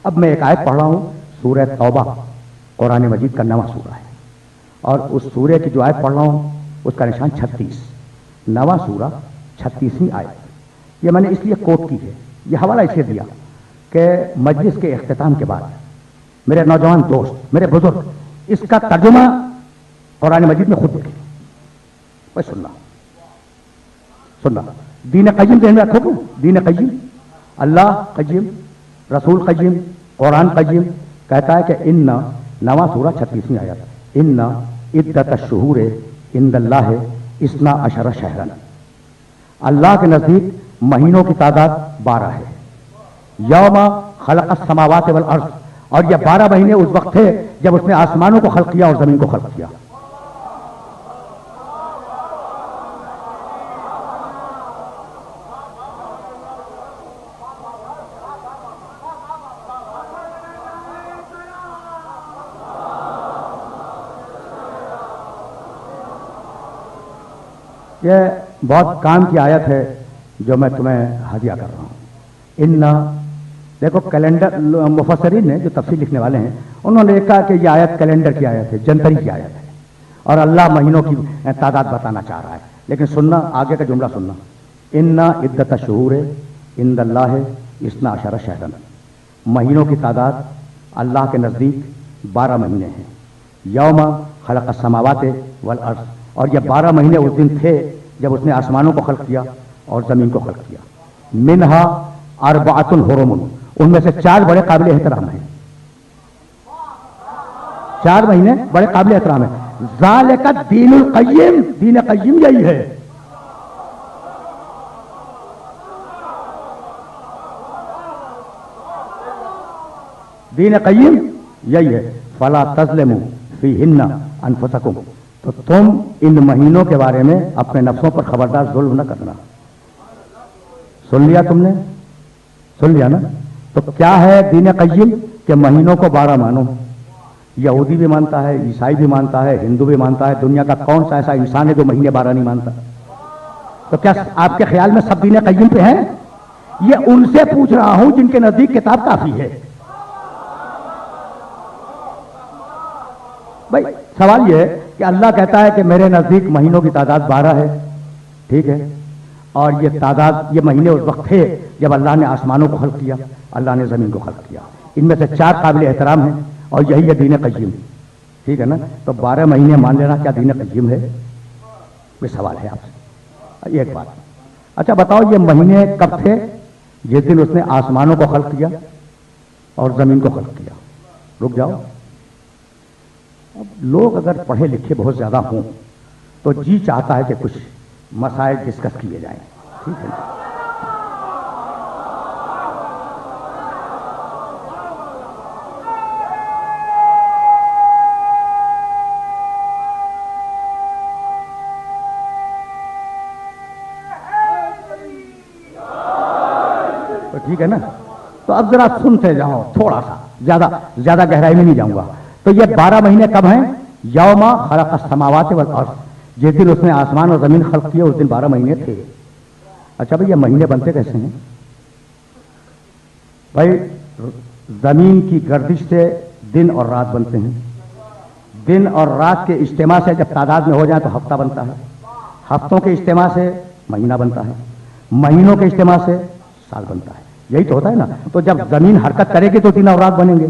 اب میں ایک آیت پڑھ رہا ہوں، سورہ توبہ قرآن مجید کا 9واں سورہ ہے، اور اس سورہ کی جو آیت پڑھ رہا ہوں اس کا نشان 36، 9واں سورہ 36ویں آیت۔ یہ میں نے اس لیے کوٹ کی ہے، یہ حوالہ اسے دیا کہ مجلس کے اختتام کے بعد میرے نوجوان دوست، میرے بزرگ، اس کا ترجمہ قرآن مجید میں خود دیکھیں۔ بھائی سننا دین قیم ذہن میں رکھو گے، دین قیم، اللہ قیم، رسول قیم، قرآن قیم کہتا ہے کہ ان 9واں سورہ 36ویں آیت، ان عدت الشہور عند اللہ 12 شہرا، اللہ کے نزدیک مہینوں کی تعداد 12 ہے، یوم خلق السماوات والارض، اور یہ 12 مہینے اس وقت تھے جب اس نے آسمانوں کو خلق کیا اور زمین کو خلق کیا۔ یہ بہت کام کی آیت ہے جو میں تمہیں ہدیہ کر رہا ہوں۔ ان دیکھو کیلنڈر، مفسرین نے جو تفسیر لکھنے والے ہیں انہوں نے کہا کہ یہ آیت کیلنڈر کی آیت ہے، جنتری کی آیت ہے، اور اللہ مہینوں کی تعداد بتانا چاہ رہا ہے۔ لیکن سننا آگے کا جملہ سننا، ان عدت الشہور عند اللہ 12 شہرا، مہینوں کی تعداد اللہ کے نزدیک 12 مہینے ہیں، یوم خلق السماوات والارض، اور یہ 12 مہینے اس دن تھے جب اس نے آسمانوں کو خلق کیا اور زمین کو خلق کیا۔ منہا اربعۃ حرم، ان میں سے 4 بڑے قابل احترام ہیں، 4 مہینے بڑے قابل احترام ہیں۔ ذالک الدین القیم، دین قیم یہی ہے۔ دین قیم یہی ہے۔ فلا تظلموا فیہن انفسکم، تو تم ان مہینوں کے بارے میں اپنے نفسوں پر خبردار ظلم نہ کرنا۔ سن لیا تم نے؟ سن لیا نا؟ تو کیا ہے دین قیم؟ کہ مہینوں کو 12 مانو۔ یہودی بھی مانتا ہے، عیسائی بھی مانتا ہے، ہندو بھی مانتا ہے، دنیا کا کون سا ایسا انسان ہے جو مہینے 12 نہیں مانتا؟ تو کیا آپ کے خیال میں سب دین قیم پہ ہیں؟ یہ ان سے پوچھ رہا ہوں جن کے نزدیک کتاب کافی ہے۔ بھائی سوال یہ ہے کہ اللہ کہتا ہے کہ میرے نزدیک مہینوں کی تعداد 12 ہے، ٹھیک ہے، اور یہ تعداد، یہ مہینے اس وقت تھے جب اللہ نے آسمانوں کو خلق کیا، اللہ نے زمین کو خلق کیا، ان میں سے 4 قابل احترام ہیں اور یہی ہے دین قیم، ٹھیک ہے نا؟ تو 12 مہینے مان لینا کیا دین قیم ہے؟ یہ سوال ہے آپ سے۔ ایک بات، اچھا بتاؤ یہ مہینے کب تھے؟ جس دن اس نے آسمانوں کو خلق کیا اور زمین کو خلق کیا۔ رک جاؤ، اب لوگ اگر پڑھے لکھے بہت زیادہ ہوں تو جی چاہتا ہے کہ کچھ مسائل ڈسکس کیے جائیں، ٹھیک ہے؟ تو ٹھیک ہے نا؟ تو اب ذرا سنتے جاؤ، تھوڑا سا، زیادہ گہرائی میں نہیں جاؤں گا۔ تو یہ 12 مہینے کب ہیں؟ یوم خلق السماوات والارض، جس دن اس نے آسمان اور زمین خلق کیے اس دن 12 مہینے تھے۔ اچھا بھائی یہ مہینے بنتے کیسے ہیں؟ بھائی زمین کی گردش سے دن اور رات بنتے ہیں، دن اور رات کے اجتماع سے جب تعداد میں ہو جائے تو ہفتہ بنتا ہے، ہفتوں کے اجتماع سے مہینہ بنتا ہے، مہینوں کے اجتماع سے سال بنتا ہے۔ یہی تو ہوتا ہے نا؟ تو جب زمین حرکت کرے گی تو دن اور رات بنیں گے،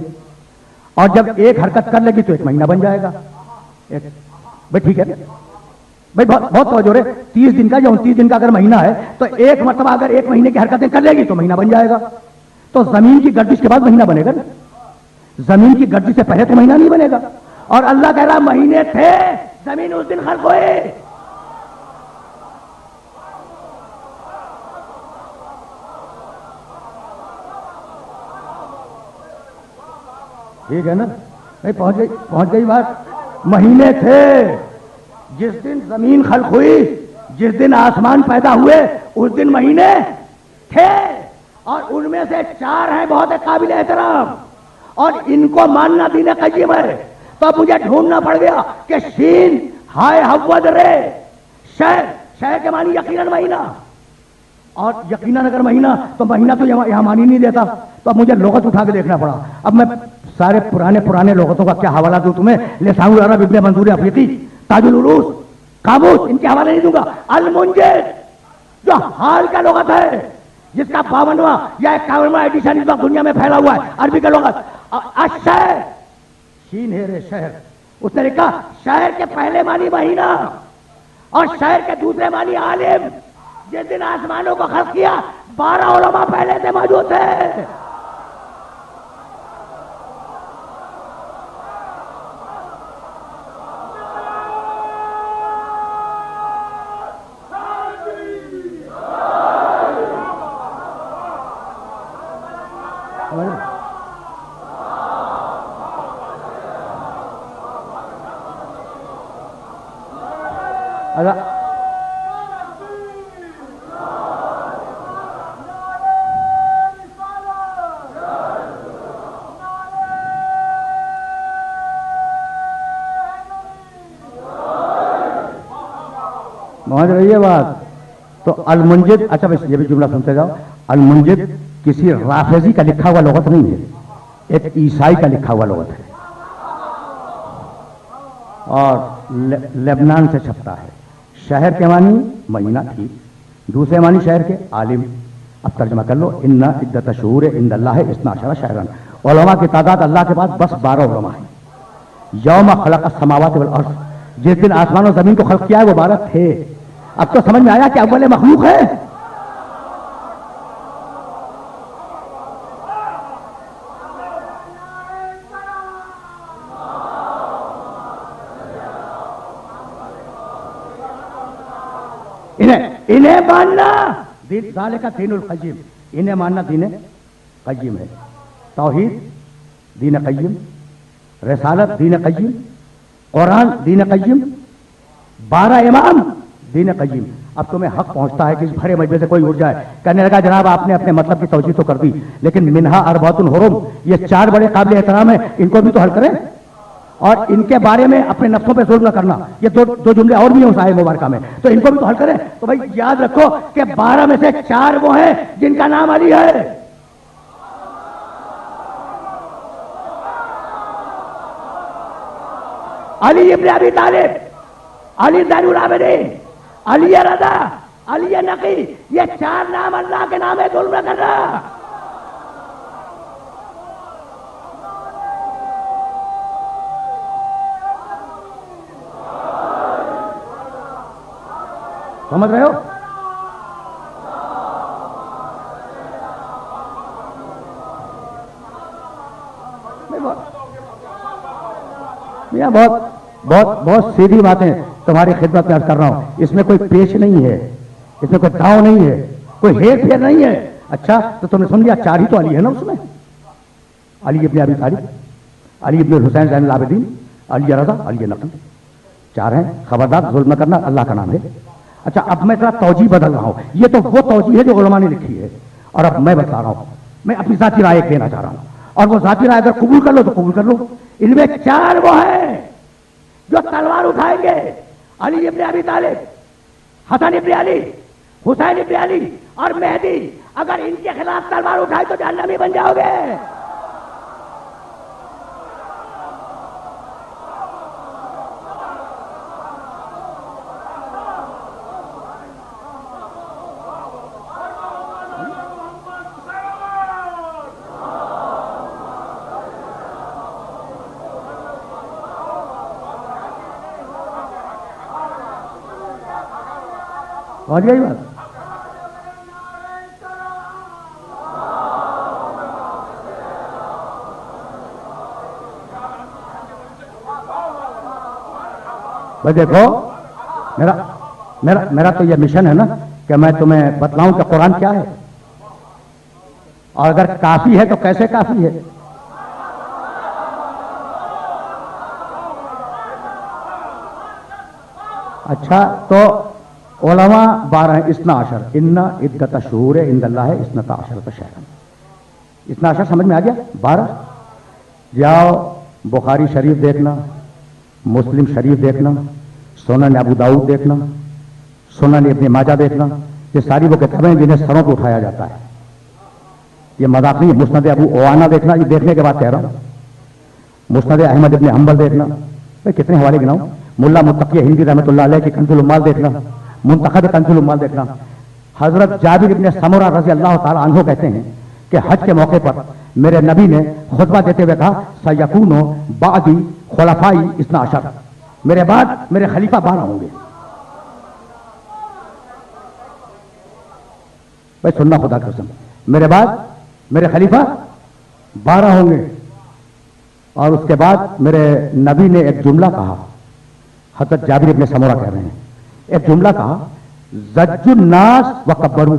اور جب ایک حرکت کر لے گی تو ایک مہینہ بن جائے گا۔ بھائی ٹھیک ہے بھائی، بہت توجہ رہے، 30 دن کا یا 29 دن کا اگر مہینہ ہے تو ایک مرتبہ اگر ایک مہینے کی حرکتیں کر لے گی تو مہینہ بن جائے گا۔ تو زمین کی گردش کے بعد مہینہ بنے گا نا، زمین کی گردش سے پہلے تو مہینہ نہیں بنے گا۔ اور اللہ کہہ رہا مہینے تھے، زمین اس دن خلق ہوئے۔ ٹھیک ہے نا؟ پہنچ گئی بات۔ مہینے تھے، جس دن زمین خلق ہوئی، جس دن آسمان پیدا ہوئے اس دن مہینے تھے، اور ان میں سے 4 ہیں بہت قابل احترام، اور ان کو ماننا دین قیم ہے۔ تو اب مجھے ڈھونڈنا پڑ گیا کہ شین ہائے حود رے، شے کے معنی یقیناً مہینہ، اور یقیناً اگر مہینہ تو مہینہ تو یہاں مان ہی نہیں دیتا، تو اب مجھے لغت اٹھا کے دیکھنا پڑا. اب میں سارے پرانے لغتوں کا کیا حوالہ دوں تمہیں؟ لسان العرب ابن منظور افریقی، تاج العروض، قاموس، ان کے حوالے نہیں دوں گا. المنجد جو حال کا لغت ہے، جس کا 52واں یا 51واں ایڈیشن اس وقت دنیا میں پھیلا ہوا ہے عربی کا لغت. الشہر، شین ہے رے شہر، اس نے لکھا شہر کے پہلے معنی مہینہ اور شہر کے دوسرے معنی عالم. جس دن آسمانوں کو خلق کیا 12 علماء پہلے سے موجود تھے. سمجھ رہی ہے بات؟ تو المنجد، اچھا بس یہ بھی جملہ سنتے جاؤ. المنجد کسی رافضی کا لکھا ہوا لغت نہیں ہے، ایک عیسائی کا لکھا ہوا لغت ہے اور لبنان سے چھپتا ہے. شہر کے معنی مہینہ ٹھیک، دوسرے معنی شہر کے عالم. اب ترجمہ کر لو. ان عدت شہور عند اللہ 12 شہرا، علماء کی تعداد اللہ کے پاس بس 12 علماء ہیں. یوم خلق السماوات والارض، جس دن آسمان و زمین کو خلق کیا ہے وہ 12 تھے. اب تو سمجھ میں آیا کہ اول مخلوق ہے. انہیں ماننا ذالک دین القیم، انہیں ماننا دین قیم ہے. توحید دین قیم، رسالت دین قیم، قرآن دین قیم، 12 امام دین قیم. اب تمہیں حق پہنچتا ہے کہ اس بھرے مجمع سے کوئی اٹھ جائے کہنے لگا جناب آپ نے اپنے مطلب کی توجیہ تو کر دی، لیکن منہا اربعۃ حرم، یہ 4 بڑے قابل احترام ہیں، ان کو بھی تو حل کریں اور ان کے بارے میں اپنے نفسوں پہ ظلم نہ کرنا. یہ دو جملے اور بھی ہیں اس آیت مبارکہ میں، تو ان کو بھی تو حل کریں. تو بھائی یاد رکھو کہ 12 میں سے 4 وہ ہیں جن کا نام علی ہے. علی ابن ابی طالب، علی زین العابدین، علی رضا، علی نقی، یہ 4 نام اللہ کے نام ہے، ظلم نہ کرنا. سمجھ رہے ہو؟ بہت سیدھی باتیں تمہاری خدمت میں عرض کر رہا ہوں. اس میں کوئی پیش نہیں ہے، اس میں کوئی داؤ نہیں ہے، کوئی ہیر پھیر نہیں ہے. اچھا تو تم نے سن لیا 4 ہی تو علی ہے نا اس میں. علی ابن ابی طالب، علی ابن الحسین زین العابدین، علی رضا، علی نقی، 4 ہیں. خبردار ظلم نہ کرنا اللہ کا نام ہے. اچھا اب میں ذرا توجیہ بدل رہا ہوں. یہ تو وہ توجیہ ہے جو علماء نے لکھی ہے، اور اب میں بتا رہا ہوں، میں اپنی ذاتی رائے دینا چاہ رہا ہوں. اور وہ ذاتی رائے اگر قبول کر لو تو قبول کر لو. ان میں 4 وہ ہیں جو تلوار اٹھائیں گے. علی ابن ابی طالب، حسن ابن علی، حسین ابن علی اور مہدی. اگر ان کے خلاف تلوار اٹھائی تو جہنمی بن جاؤ گے. پہنچ گئی بات؟ بھائی دیکھو میرا تو یہ مشن ہے نا کہ میں تمہیں بتلاؤں کہ قرآن کیا ہے، اور اگر کافی ہے تو کیسے کافی ہے. اچھا تو علماء 12 ہیں، 12 ان عدت شہور عند اللہ 12 شہرا. 12 سمجھ میں آ گیا؟ 12 جاؤ بخاری شریف دیکھنا، مسلم شریف دیکھنا، سنن ابو داؤد دیکھنا، سنن ابن ماجہ دیکھنا، یہ ساری وہ کتابیں جنہیں سروں پہ اٹھایا جاتا ہے. یہ مذاق نہیں ہے. مسند ابو عوانہ دیکھنا, یہ دیکھنے کے بعد کہہ رہا ہوں. مسند احمد ابن حنبل دیکھنا, کتنے حوالے گناؤں. ملا متقی ہندی رحمۃ اللہ علیہ کی کنز العمال دیکھنا, منتخب کنز العمال دیکھنا. حضرت جابر ابن سمرہ رضی اللہ تعالی عنہ کہتے ہیں کہ حج کے موقع پر میرے نبی نے خطبہ دیتے ہوئے کہا سیکون بعدی خلفائی اثنا عشر, میرے بعد میرے خلیفہ 12 ہوں گے. بھائی سننا خدا کی قسم, میرے بعد میرے خلیفہ 12 ہوں گے. اور اس کے بعد میرے نبی نے ایک جملہ کہا, حضرت جابر ابن سمرہ کہہ رہے ہیں, ایک جملہ کہا زج الناس وکبروا.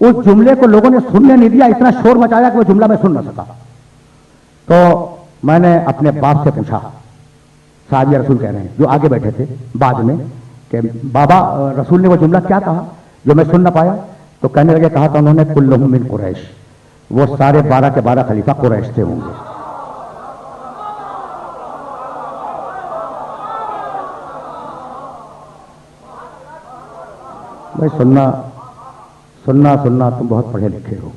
اس جملے کو لوگوں نے سننے نہیں دیا, اتنا شور مچایا کہ وہ جملہ میں سن نہ سکا. تو میں نے اپنے باپ سے پوچھا, صحابی رسول کہہ رہے ہیں جو آگے بیٹھے تھے بعد میں, کہ بابا رسول نے وہ جملہ کیا کہا جو میں سن نہ پایا؟ تو کہنے لگے, کہا تھا انہوں نے کلہم من قریش, وہ سارے 12 کے 12 خلیفہ قریش سے ہوں گے. بھائی سننا تم بہت پڑھے لکھے ہو.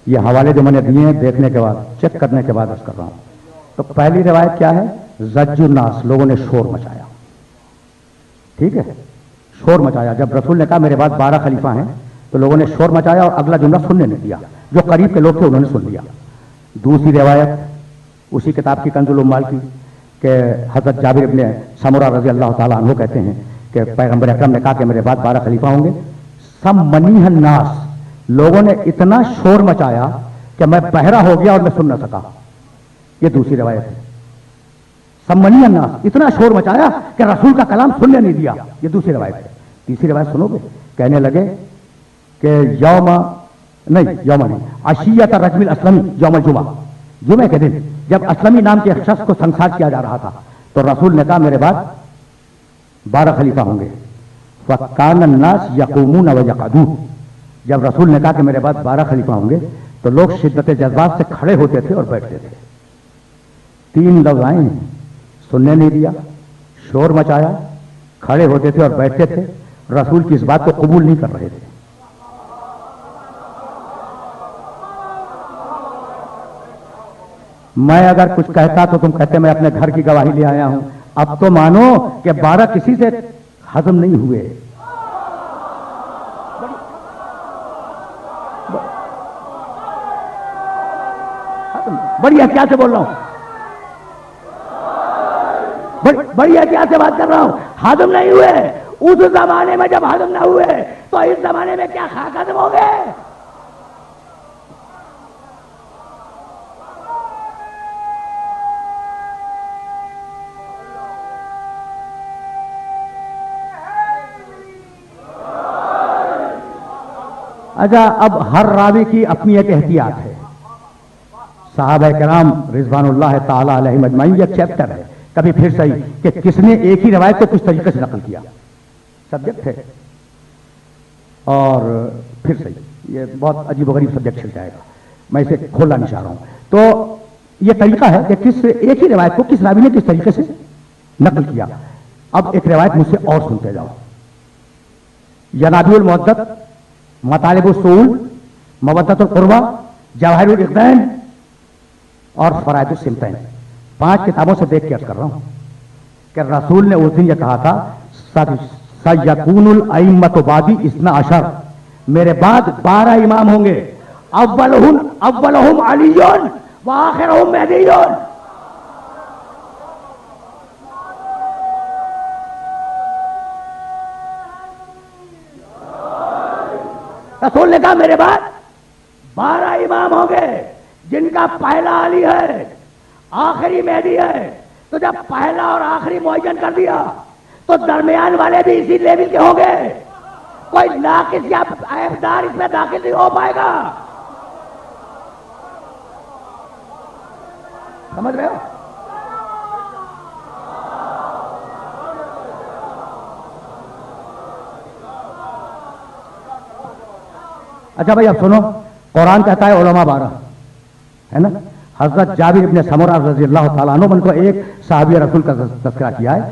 یہ حوالے جو میں نے دیے ہیں دیکھنے کے بعد, چیک کرنے کے بعد عرض کر رہا ہوں. تو پہلی روایت کیا ہے؟ زج الناس, لوگوں نے شور مچایا. ٹھیک ہے, شور مچایا. جب رسول نے کہا میرے بعد 12 خلیفہ ہیں تو لوگوں نے شور مچایا اور اگلا جملہ سننے نہیں دیا. جو قریب کے لوگ تھے انہوں نے سن لیا. دوسری روایت اسی کتاب کی کنز العمال کی کہ حضرت جابر ابن سمرہ رضی اللہ تعالیٰ عنہ کہتے ہیں کہ پیغمبر اکرم نے کہا کہ میرے بعد 12 خلیفہ ہوں گے. سب منیح الناس, لوگوں نے اتنا شور مچایا کہ میں بہرا ہو گیا اور میں سن نہ سکا. یہ دوسری روایت ہے. سب منیح الناس, اتنا شور مچایا کہ رسول کا کلام سننے نہیں دیا. یہ دوسری روایت ہے. تیسری روایت سنو گے, کہنے لگے کہ یوم نہیں عشیت الرجم الاسلمی یوم الجمعہ, جمعے کے دن جب اسلمی نام کے شخص کو سنسار کیا جا رہا تھا تو رسول نے کہا میرے بعد 12 خلیفہ ہوں گے. فَكَانَ النَّاسِ يَقُومُونَ وَيَقْعُدُونَ, جب رسول نے کہا کہ میرے بعد 12 خلیفہ ہوں گے تو لوگ شدت جذبات سے کھڑے ہوتے تھے اور بیٹھتے تھے. 3 لفظ آئے ہیں, سننے نہیں دیا, شور مچایا, کھڑے ہوتے تھے اور بیٹھتے تھے. رسول کی اس بات کو قبول نہیں کر رہے تھے. میں اگر کچھ کہتا تو تم کہتے میں اپنے گھر کی گواہی لے آیا ہوں. اب تو مانو کہ 12 کسی سے ہضم نہیں ہوئے. بڑی احتیاط سے بول رہا ہوں, بڑی احتیاط سے بات کر رہا ہوں. ہضم نہیں ہوئے. اس زمانے میں جب ہضم نہ ہوئے تو اس زمانے میں کیا خاک ہضم ہو گئے؟ اچھا, اب ہر راوی کی اپنی ایک احتیاط ہے. صحابہ کرام رضوان اللہ تعالی علیہم اجمعین, یہ چیپٹر ہے کبھی پھر صحیح کہ کس نے ایک ہی روایت کو کس طریقے سے نقل کیا, سبجیکٹ ہے. اور پھر صحیح, یہ بہت عجیب و غریب سبجیکٹ چل جائے گا, میں اسے کھولنا نہیں چاہ رہا ہوں. تو یہ طریقہ ہے کہ کس ایک ہی روایت کو کس راوی نے کس طریقے سے نقل کیا. اب ایک روایت مجھ سے اور سنتے جاؤ. ینابیع المودت, مطالب الصول, مودت القربہ, جواہر الاقدین اور فرائض السمتین, 5 کتابوں سے دیکھ کے عرض کر رہا ہوں کہ رسول نے اس دن یہ کہا تھا سیکون الائمۃ بعدی 12, میرے بعد 12 امام ہوں گے. اولہم علی وآخرہم مہدی. رسول نے کہا میرے بعد 12 امام ہوں گے جن کا پہلا علی ہے, آخری مہدی ہے. تو جب پہلا اور آخری معین کر دیا تو درمیان والے بھی اسی لیول کے ہوں گے. کوئی ناقص یا عیبدار اس میں داخل نہیں ہو پائے گا. سمجھ رہے ہو؟ اچھا بھائی اب سنو, قرآن کہتا ہے علماء 12 ہے نا. حضرت جابر ابن سمرہ رضی اللہ تعالیٰ عنہ, ان کو ایک صحابی رسول کا تذکرہ کیا ہے.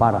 12।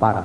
12।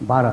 12।